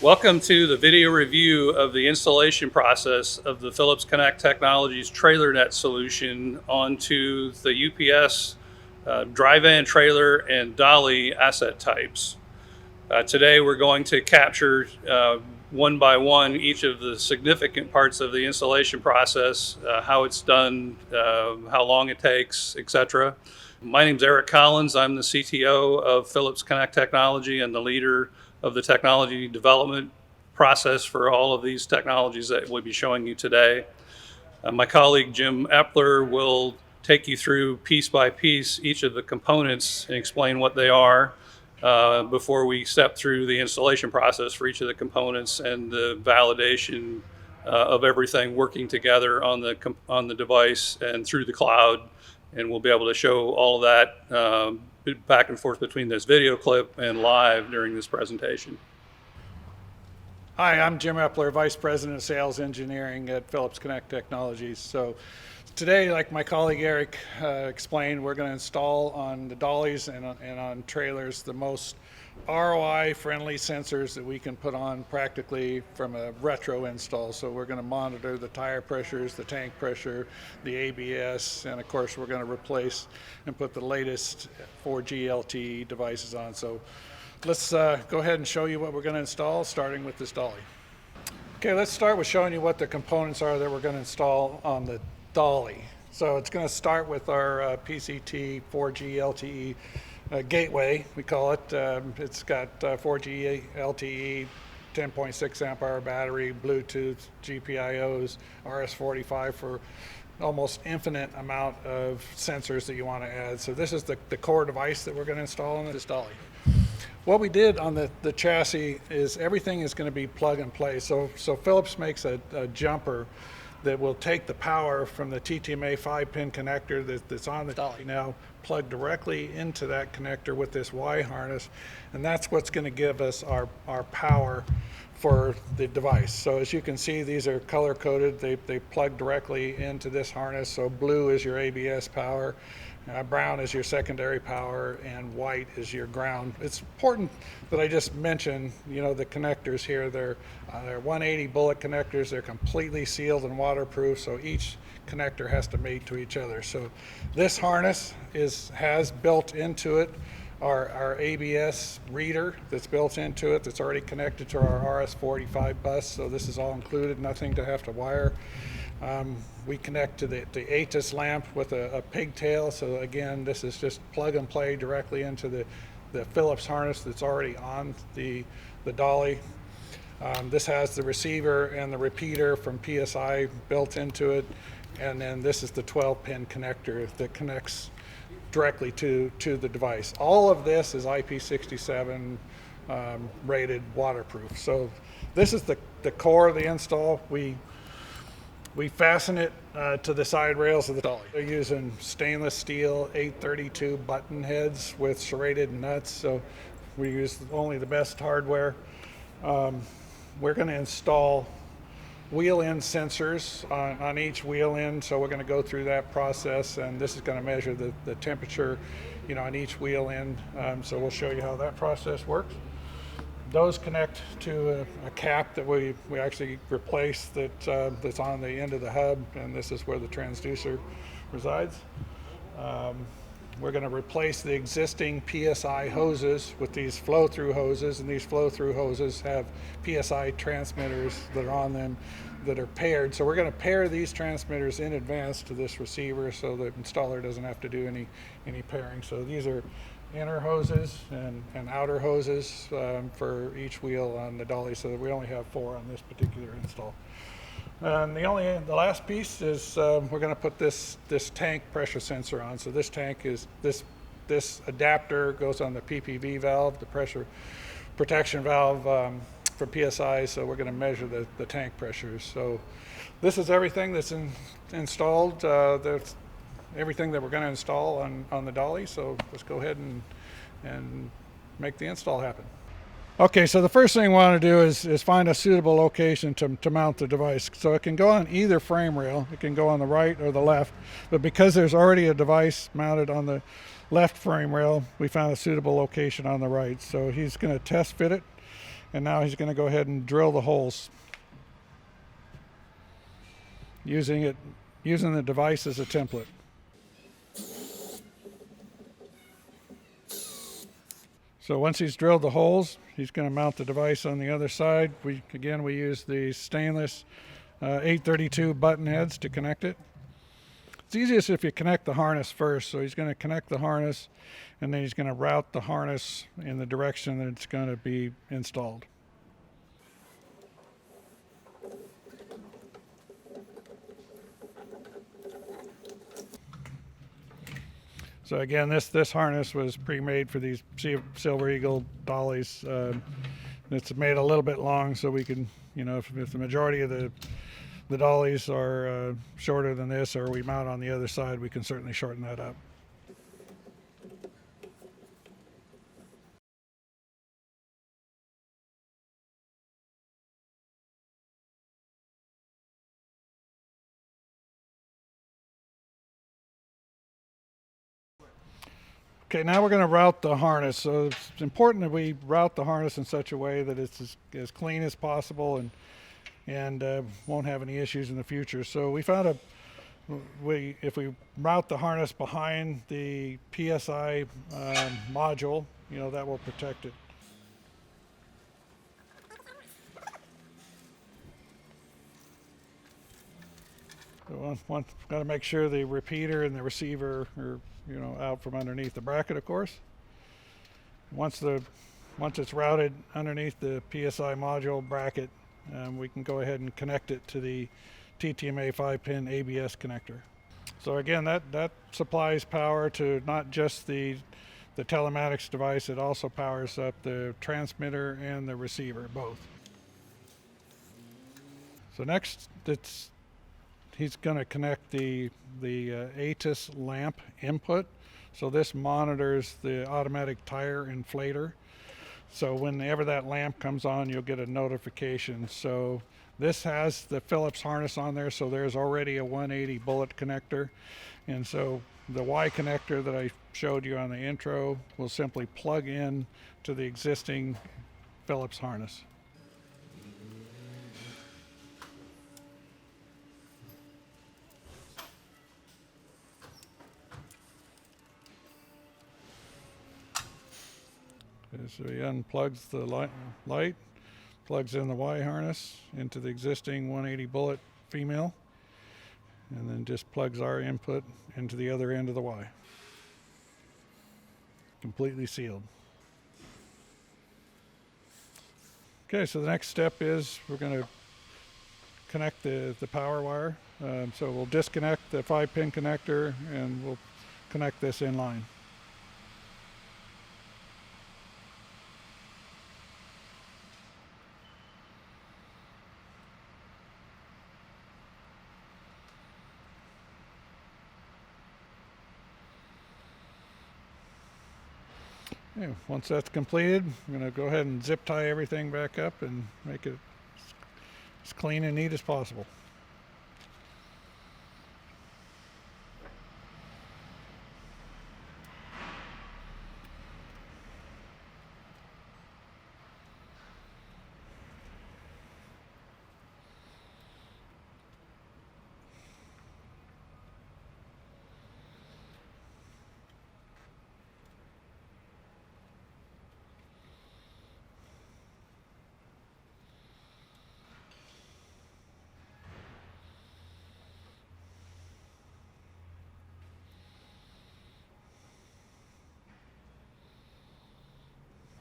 Welcome to the video review of the installation process of the Phillips Connect Technologies TrailerNet solution onto the UPS dry van trailer and Dolly asset types. Today we're going to capture one by one each of the significant parts of the installation process, how it's done, how long it takes, etc. My name is Eric Collins. I'm the CTO of Phillips Connect Technology and the leader of the technology development process for all of these technologies that we'll be showing you today. My colleague Jim Epler will take you through piece by piece each of the components and explain what they are before we step through the installation process for each of the components and the validation of everything working together on the device and through the cloud. And we'll be able to show all of that back and forth between this video clip and live during this presentation. Hi, I'm Jim Epler, Vice President of Sales Engineering at Phillips Connect Technologies. So today, like my colleague Eric explained, we're going to install on the dollies and on trailers the most ROI-friendly sensors that we can put on practically from a retro install. So we're going to monitor the tire pressures, the tank pressure, the ABS, and of course we're going to replace and put the latest 4G LTE devices on. So let's go ahead and show you what we're going to install, starting with this dolly. Okay, let's start with showing you what the components are that we're going to install on the dolly. So it's going to start with our PCT 4G LTE gateway, we call it. It's got 4G LTE, 10.6 amp hour battery, Bluetooth, GPIOs, RS-45 for almost infinite amount of sensors that you want to add. So this is the core device that we're going to install on this dolly. What we did on the chassis is everything is going to be plug and play. So Phillips makes a jumper that will take the power from the TTMA 5-pin connector that's on the dolly now, plug directly into that connector with this Y harness, and that's what's going to give us our power for the device. So as you can see, these are color coded. They plug directly into this harness. So blue is your ABS power, brown is your secondary power, and white is your ground. It's important that I just mention, the connectors here. They're 180 bullet connectors. They're completely sealed and waterproof, so each connector has to mate to each other. So this harness has built into it our ABS reader that's built into it, that's already connected to our RS-45 bus. So this is all included, nothing to have to wire. We connect to the ATIS lamp with a pigtail. So again, this is just plug and play directly into the Phillips harness that's already on the dolly. This has the receiver and the repeater from PSI built into it. And then this is the 12-pin connector that connects directly to the device. All of this is IP67 rated waterproof. So this is the core of the install. We fasten it to the side rails of the dolly. They're using stainless steel 832 button heads with serrated nuts, so we use only the best hardware. We're going to install wheel end sensors on each wheel end, so we're going to go through that process, and this is going to measure the temperature on each wheel end. So we'll show you how that process works. Those connect to a cap that we actually replace that's on the end of the hub, and this is where the transducer resides. We're going to replace the existing PSI hoses with these flow-through hoses, and these flow-through hoses have PSI transmitters that are on them that are paired. So we're going to pair these transmitters in advance to this receiver so the installer doesn't have to do any pairing. So these are inner hoses and outer hoses for each wheel on the dolly, so that we only have 4 on this particular install. And the last piece is we're going to put this tank pressure sensor on. So this tank is this adapter goes on the PPV valve, the pressure protection valve for PSI. So we're going to measure the tank pressures. So this is everything that's installed. That's everything that we're going to install on the dolly. So let's go ahead and make the install happen. Okay, so the first thing we want to do is find a suitable location to mount the device. So it can go on either frame rail. It can go on the right or the left, but because there's already a device mounted on the left frame rail, we found a suitable location on the right. So he's going to test fit it And now he's going to go ahead and drill the holes using the device as a template. So once he's drilled the holes, he's going to mount the device on the other side. We use the stainless 832 button heads to connect it. It's easiest if you connect the harness first. So he's going to connect the harness, and then he's going to route the harness in the direction that it's going to be installed. So again, this harness was pre-made for these Silver Eagle dollies. It's made a little bit long, so we can, if the majority of the dollies are shorter than this, or we mount on the other side, we can certainly shorten that up. Okay, now we're going to route the harness. So it's important that we route the harness in such a way that it's as clean as possible and won't have any issues in the future. So we found if we route the harness behind the PSI module, that will protect it. So got to make sure the repeater and the receiver are out from underneath the bracket, of course. Once it's routed underneath the PSI module bracket, we can go ahead and connect it to the TTMA 5-pin ABS connector. So again, that supplies power to not just the telematics device, it also powers up the transmitter and the receiver, both. So next, he's going to connect the ATIS lamp input. So this monitors the automatic tire inflator. So whenever that lamp comes on, you'll get a notification. So this has the Phillips harness on there, so there's already a 180 bullet connector. And so the Y connector that I showed you on the intro will simply plug in to the existing Phillips harness. So he unplugs the light, plugs in the Y harness into the existing 180 bullet female, and then just plugs our input into the other end of the Y. Completely sealed. Okay, so the next step is we're going to connect the power wire. So we'll disconnect the 5-pin connector and we'll connect this in line. Okay, once that's completed, I'm going to go ahead and zip tie everything back up and make it as clean and neat as possible.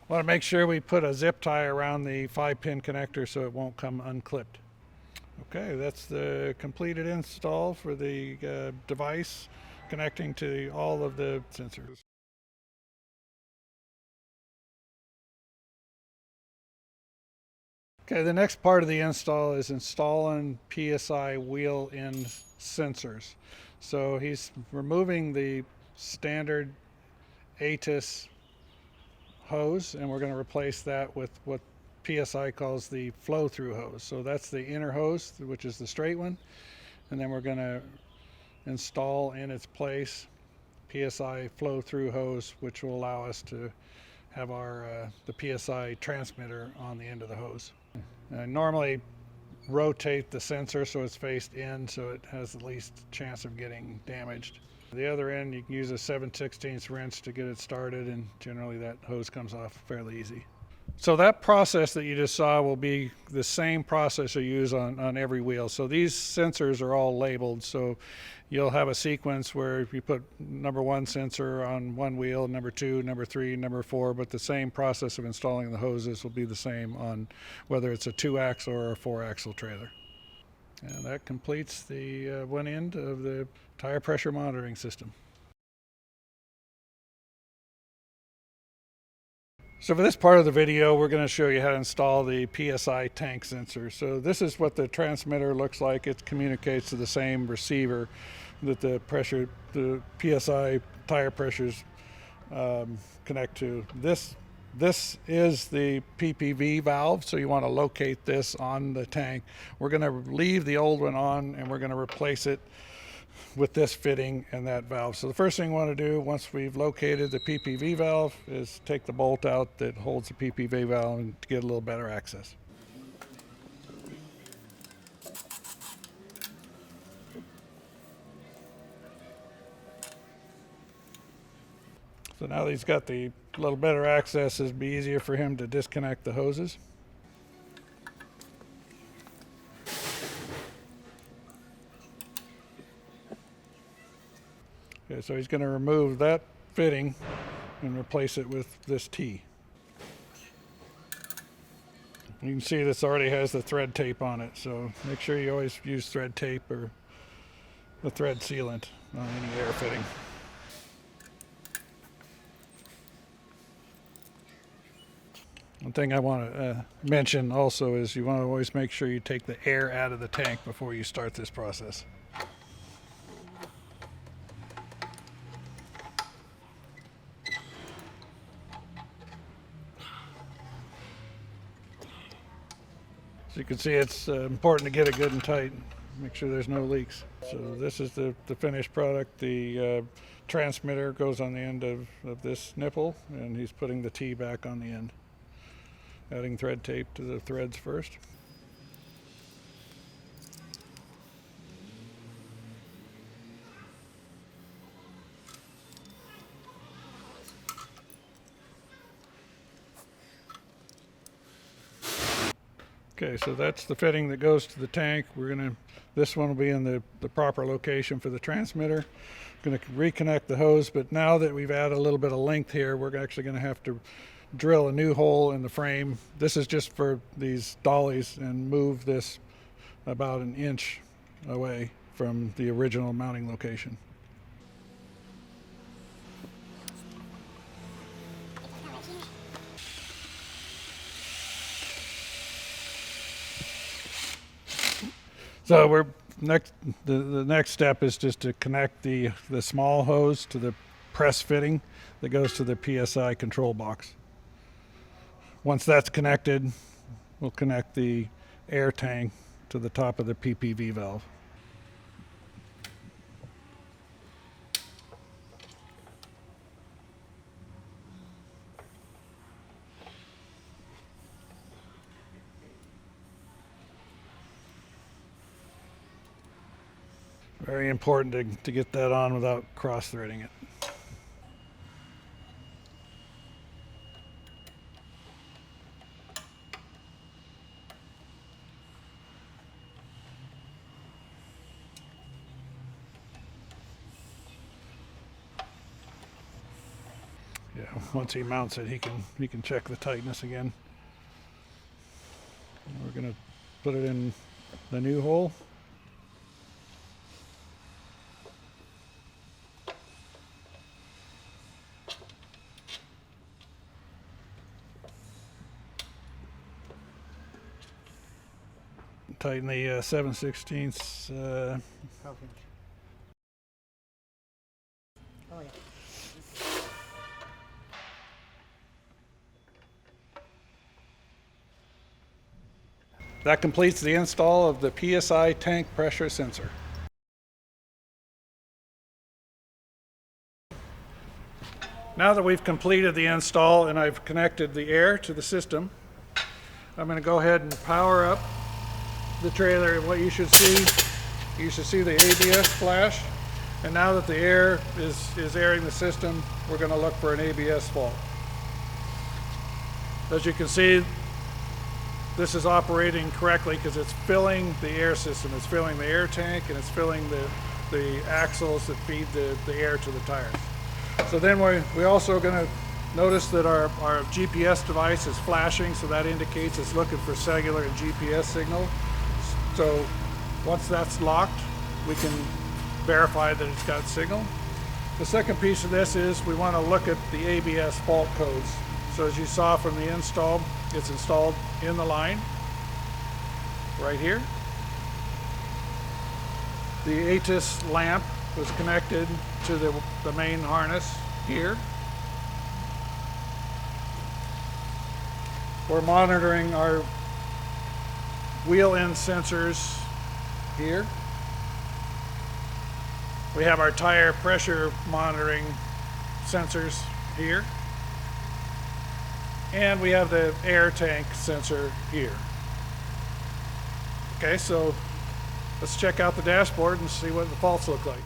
Want to make sure we put a zip tie around the 5-pin connector so it won't come unclipped. Okay, that's the completed install for the device connecting to all of the sensors. Okay, the next part of the install is installing PSI wheel end sensors. So he's removing the standard ATIS hose, and we're going to replace that with what PSI calls the flow-through hose. So that's the inner hose, which is the straight one, and then we're going to install in its place PSI flow-through hose, which will allow us to have our the PSI transmitter on the end of the hose. Normally rotate the sensor so it's faced in so it has the least chance of getting damaged. The other end, you can use a 7/16 wrench to get it started, and generally that hose comes off fairly easy. So that process that you just saw will be the same process you use on every wheel. So these sensors are all labeled. So you'll have a sequence where you put number 1 sensor on one wheel, number 2, number 3, number 4, but the same process of installing the hoses will be the same on whether it's a 2-axle or a 4-axle trailer. And that completes the one end of the tire pressure monitoring system. So for this part of the video, we're going to show you how to install the PSI tank sensor. So this is what the transmitter looks like. It communicates to the same receiver that the PSI tire pressures connect to. This is the PPV valve, so you want to locate this on the tank. We're going to leave the old one on, and we're going to replace it with this fitting and that valve. So the first thing we want to do once we've located the PPV valve is take the bolt out that holds the PPV valve and to get a little better access. So now that he's got the little better access, it'll be easier for him to disconnect the hoses. Okay, so he's going to remove that fitting and replace it with this T. You can see this already has the thread tape on it, so make sure you always use thread tape or the thread sealant on any air fitting. One thing I want to mention also is you want to always make sure you take the air out of the tank before you start this process. So you can see it's important to get it good and tight, make sure there's no leaks. So this is the finished product. The transmitter goes on the end of this nipple, and he's putting the T back on the end. Adding thread tape to the threads first. Okay, so that's the fitting that goes to the tank. This one will be in the proper location for the transmitter. Going to reconnect the hose, but now that we've added a little bit of length here, we're actually going to have to drill a new hole in the frame. This is just for these dollies, and move this about 1 inch away from the original mounting location. So the next step is just to connect the small hose to the press fitting that goes to the PSI control box. Once that's connected, we'll connect the air tank to the top of the PPV valve. Very important to get that on without cross-threading it. Yeah, once he mounts it, he can check the tightness again. We're going to put it in the new hole. Tighten the 7/16. Oh, yeah. That completes the install of the PSI tank pressure sensor. Now that we've completed the install and I've connected the air to the system, I'm going to go ahead and power up the trailer. And what you should see the ABS flash. And now that the air is airing the system, we're going to look for an ABS fault. As you can see, this is operating correctly because it's filling the air system. It's filling the air tank and it's filling the axles that feed the air to the tires. So then we're also going to notice that our GPS device is flashing, so that indicates it's looking for cellular and GPS signal. So once that's locked, we can verify that it's got signal. The second piece of this is we want to look at the ABS fault codes. So as you saw from the install, it's installed in the line right here. The ATIS lamp was connected to the main harness here. We're monitoring our wheel end sensors here. We have our tire pressure monitoring sensors here. And we have the air tank sensor here. Okay, so let's check out the dashboard and see what the faults look like.